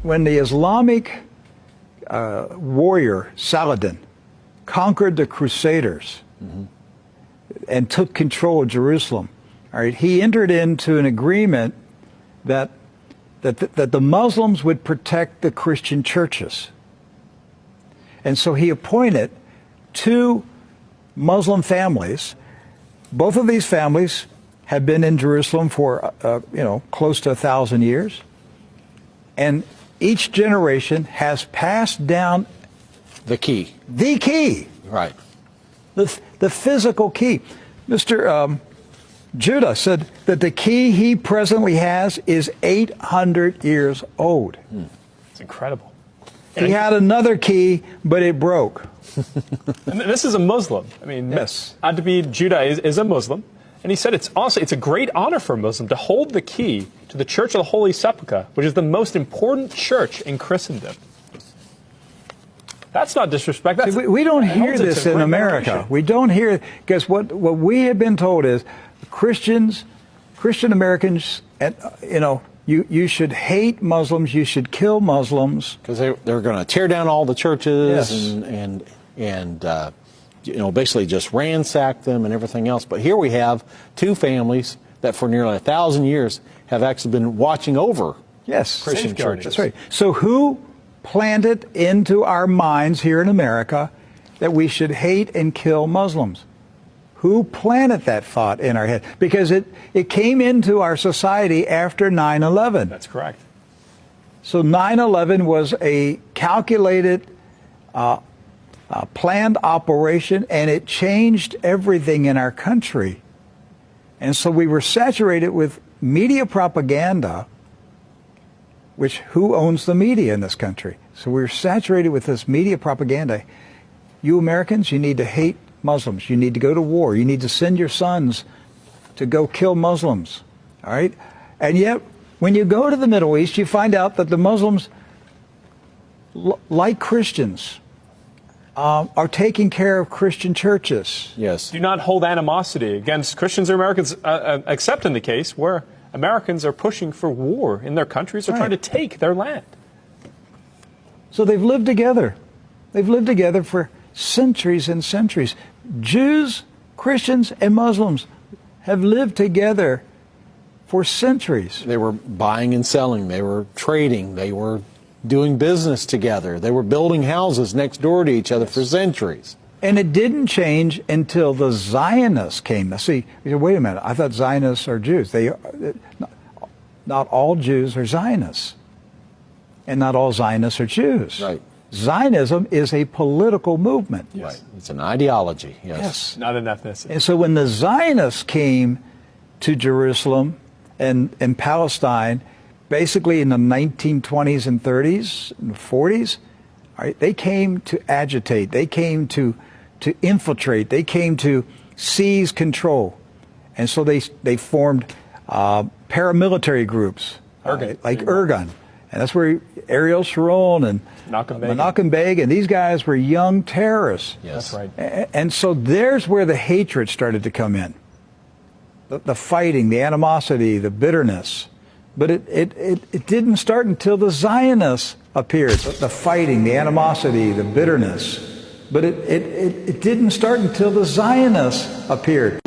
when the Islamic warrior Saladin conquered the Crusaders and took control of Jerusalem, all right, he entered into an agreement that the Muslims would protect the Christian churches. And so he appointed 2 Muslim families. Both of these families have been in Jerusalem for, close to 1,000 years. And each generation has passed down the key. The key. Right. The physical key. Mr. Judah said that the key he presently has is 800 years old. It's incredible. He had another key, but it broke. And this is a Muslim. I mean, yes. Adbi Judah is a Muslim. And he said it's a great honor for a Muslim to hold the key to the Church of the Holy Sepulchre, which is the most important church in Christendom. That's not disrespect. That's, we don't hear this in America. We don't hear, because what we have been told is Christian Americans, you should hate Muslims, you should kill Muslims. Because they're going to tear down all the churches and basically just ransack them and everything else. But here we have 2 families that for nearly 1,000 years have actually been watching over Christian churches. That's right. So who planted into our minds here in America that we should hate and kill Muslims? Who planted that thought in our head? Because it came into our society after 9/11. That's correct. So 9/11 was a calculated, planned operation, and it changed everything in our country. And so we were saturated with media propaganda, which who owns the media in this country? So we were saturated with this media propaganda. You Americans, you need to hate Muslims. You need to go to war. You need to send your sons to go kill Muslims. All right? And yet, when you go to the Middle East, you find out that the Muslims, like Christians, are taking care of Christian churches. Yes. Do not hold animosity against Christians or Americans, except in the case where Americans are pushing for war in their countries or trying to take their land. So they've lived together. They've lived together for centuries and centuries. Jews, Christians, and Muslims have lived together for centuries. They were buying and selling. They were trading. They were doing business together. They were building houses next door to each other for centuries. And it didn't change until the Zionists came. Now, see, you say, wait a minute, I thought Zionists are Jews. Not all Jews are Zionists. And not all Zionists are Jews. Right. Zionism is a political movement. Yes. Right. It's an ideology. Yes. Not an ethnicity. And so when the Zionists came to Jerusalem and Palestine, basically in the 1920s and 30s and 40s, right, they came to agitate. They came to infiltrate. They came to seize control. And so they formed paramilitary groups, like Irgun. And that's where Ariel Sharon and Menachem Begin, these guys were young terrorists. Yes. That's right. And so there's where the hatred started to come in. The fighting, the animosity, the bitterness. But it didn't start until the Zionists appeared. The fighting, the animosity, the bitterness. But it didn't start until the Zionists appeared.